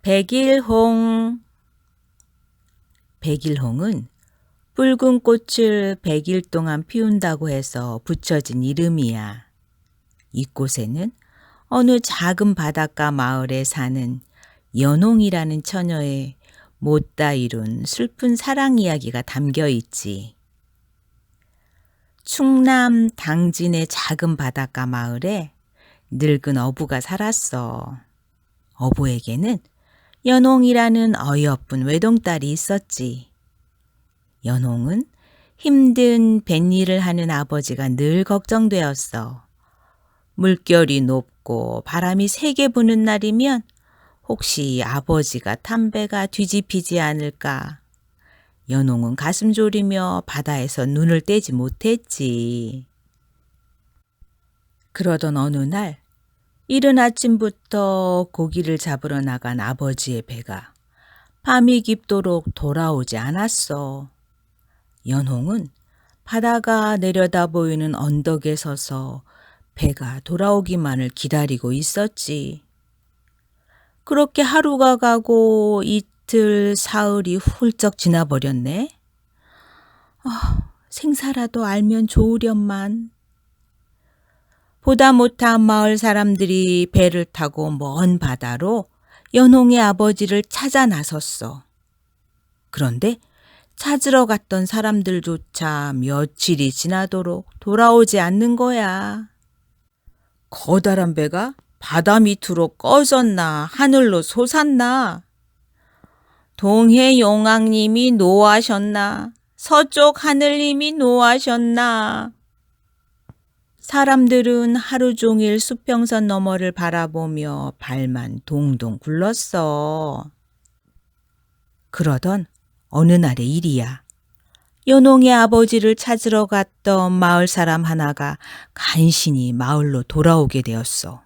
백일홍. 백일홍은 붉은 꽃을 100일 동안 피운다고 해서 붙여진 이름이야. 이곳에는 어느 작은 바닷가 마을에 사는 연홍이라는 처녀의 못다 이룬 슬픈 사랑 이야기가 담겨 있지. 충남 당진의 작은 바닷가 마을에 늙은 어부가 살았어. 어부에게는 연홍이라는 어이없은 외동딸이 있었지. 연홍은 힘든 뱃일을 하는 아버지가 늘 걱정되었어. 물결이 높고 바람이 세게 부는 날이면 혹시 아버지가 탄 배가 뒤집히지 않을까. 연홍은 가슴 졸이며 바다에서 눈을 떼지 못했지. 그러던 어느 날 이른 아침부터 고기를 잡으러 나간 아버지의 배가 밤이 깊도록 돌아오지 않았어. 연홍은 바다가 내려다 보이는 언덕에 서서 배가 돌아오기만을 기다리고 있었지. 그렇게 하루가 가고 이틀, 사흘이 훌쩍 지나버렸네. 생사라도 알면 좋으련만. 보다 못한 마을 사람들이 배를 타고 먼 바다로 연홍의 아버지를 찾아 나섰어. 그런데 찾으러 갔던 사람들조차 며칠이 지나도록 돌아오지 않는 거야. 커다란 배가 바다 밑으로 꺼졌나 하늘로 솟았나. 동해 용왕님이 노하셨나 서쪽 하늘님이 노하셨나. 사람들은 하루 종일 수평선 너머를 바라보며 발만 동동 굴렀어. 그러던 어느 날의 일이야. 연홍의 아버지를 찾으러 갔던 마을 사람 하나가 간신히 마을로 돌아오게 되었어.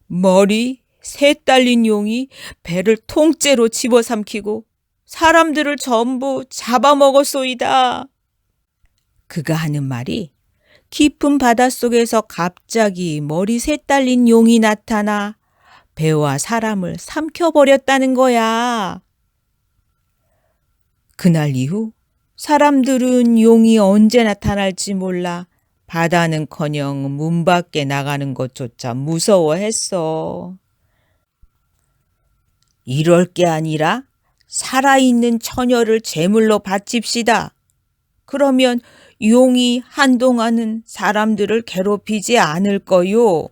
머리 셋 달린 용이 배를 통째로 집어삼키고 사람들을 전부 잡아먹었소이다. 그가 하는 말이 깊은 바닷속에서 갑자기 머리 셋 달린 용이 나타나 배와 사람을 삼켜버렸다는 거야. 그날 이후 사람들은 용이 언제 나타날지 몰라 바다는커녕 문 밖에 나가는 것조차 무서워했어. 이럴 게 아니라 살아있는 처녀를 제물로 바칩시다. 그러면 용이 한동안은 사람들을 괴롭히지 않을 거요.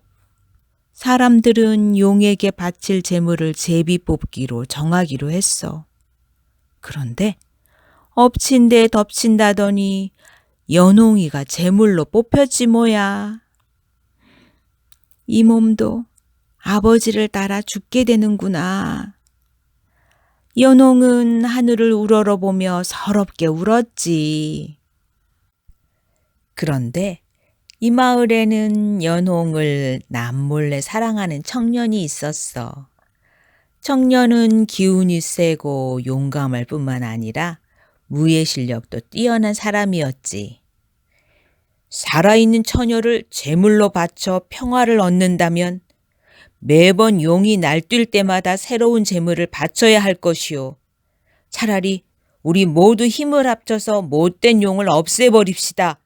사람들은 용에게 바칠 제물을 제비 뽑기로 정하기로 했어. 그런데 엎친 데 덮친다더니 연홍이가 제물로 뽑혔지 뭐야. 이 몸도 아버지를 따라 죽게 되는구나. 연홍은 하늘을 우러러보며 서럽게 울었지. 그런데 이 마을에는 연홍을 남몰래 사랑하는 청년이 있었어. 청년은 기운이 세고 용감할 뿐만 아니라 무예 실력도 뛰어난 사람이었지. 살아있는 처녀를 제물로 바쳐 평화를 얻는다면 매번 용이 날뛸 때마다 새로운 제물을 바쳐야 할 것이오. 차라리 우리 모두 힘을 합쳐서 못된 용을 없애버립시다.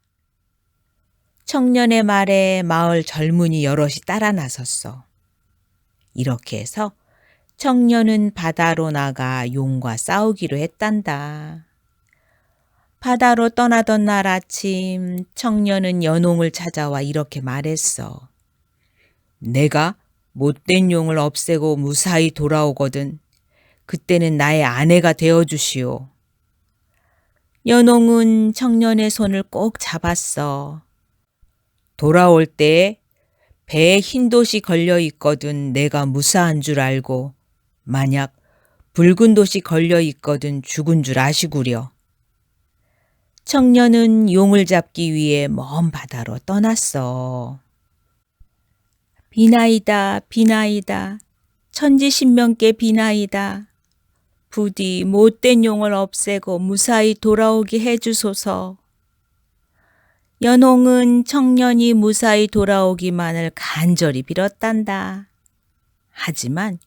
청년의 말에 마을 젊은이 여럿이 따라 나섰어. 이렇게 해서 청년은 바다로 나가 용과 싸우기로 했단다. 바다로 떠나던 날 아침 청년은 연홍을 찾아와 이렇게 말했어. 내가 못된 용을 없애고 무사히 돌아오거든 그때는 나의 아내가 되어주시오. 연홍은 청년의 손을 꼭 잡았어. 돌아올 때 배에 흰 돛이 걸려 있거든 내가 무사한 줄 알고 만약 붉은 돛이 걸려 있거든 죽은 줄 아시구려. 청년은 용을 잡기 위해 먼 바다로 떠났어. 비나이다 비나이다 천지신명께 비나이다. 부디 못된 용을 없애고 무사히 돌아오게 해주소서. 연홍은 청년이 무사히 돌아오기만을 간절히 빌었단다. 하지만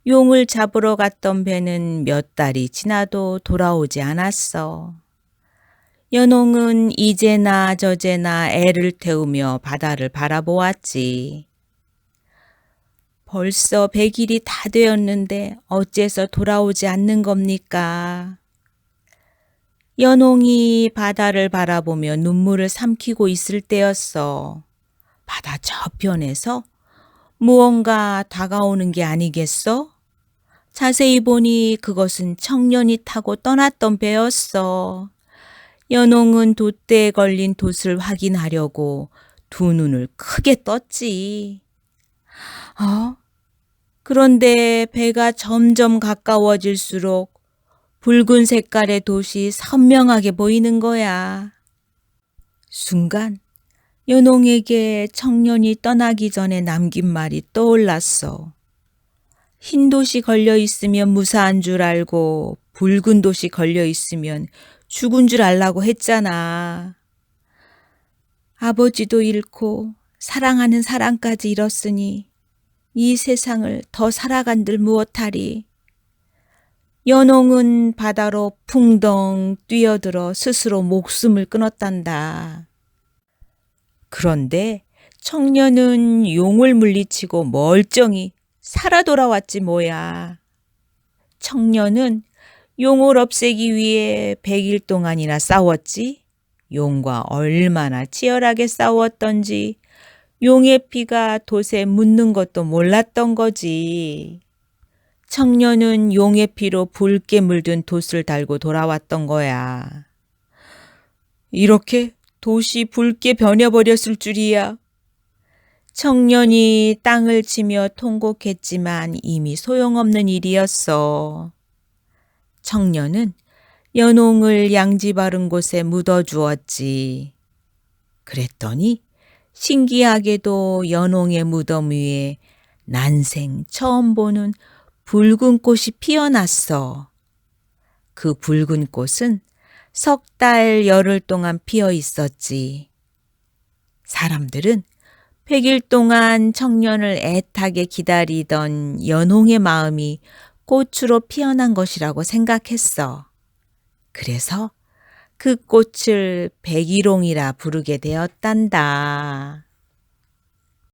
용을 잡으러 갔던 배는 몇 달이 지나도 돌아오지 않았어. 연홍은 이제나 저제나 애를 태우며 바다를 바라보았지. 벌써 100일이 다 되었는데 어째서 돌아오지 않는 겁니까? 연홍이 바다를 바라보며 눈물을 삼키고 있을 때였어. 바다 저편에서 무언가 다가오는 게 아니겠어? 자세히 보니 그것은 청년이 타고 떠났던 배였어. 연홍은 돛대에 걸린 돛을 확인하려고 두 눈을 크게 떴지. 그런데 배가 점점 가까워질수록 붉은 색깔의 돛이 선명하게 보이는 거야. 순간 연홍에게 청년이 떠나기 전에 남긴 말이 떠올랐어. 흰 돛이 걸려 있으면 무사한 줄 알고 붉은 돛이 걸려 있으면 죽은 줄 알라고 했잖아. 아버지도 잃고 사랑하는 사랑까지 잃었으니 이 세상을 더 살아간들 무엇하리. 연홍은 바다로 풍덩 뛰어들어 스스로 목숨을 끊었단다. 그런데 청년은 용을 물리치고 멀쩡히 살아 돌아왔지 뭐야. 청년은 용을 없애기 위해 100일 동안이나 싸웠지. 용과 얼마나 치열하게 싸웠던지 용의 피가 돛에 묻는 것도 몰랐던 거지. 청년은 용의 피로 붉게 물든 돛을 달고 돌아왔던 거야. 이렇게 돛이 붉게 변해버렸을 줄이야. 청년이 땅을 치며 통곡했지만 이미 소용없는 일이었어. 청년은 연홍을 양지 바른 곳에 묻어주었지. 그랬더니 신기하게도 연홍의 무덤 위에 난생 처음 보는 붉은 꽃이 피어났어. 그 붉은 꽃은 10달 열흘 동안 피어 있었지. 사람들은 100일 동안 청년을 애타게 기다리던 연홍의 마음이 꽃으로 피어난 것이라고 생각했어. 그래서 그 꽃을 백일홍이라 부르게 되었단다.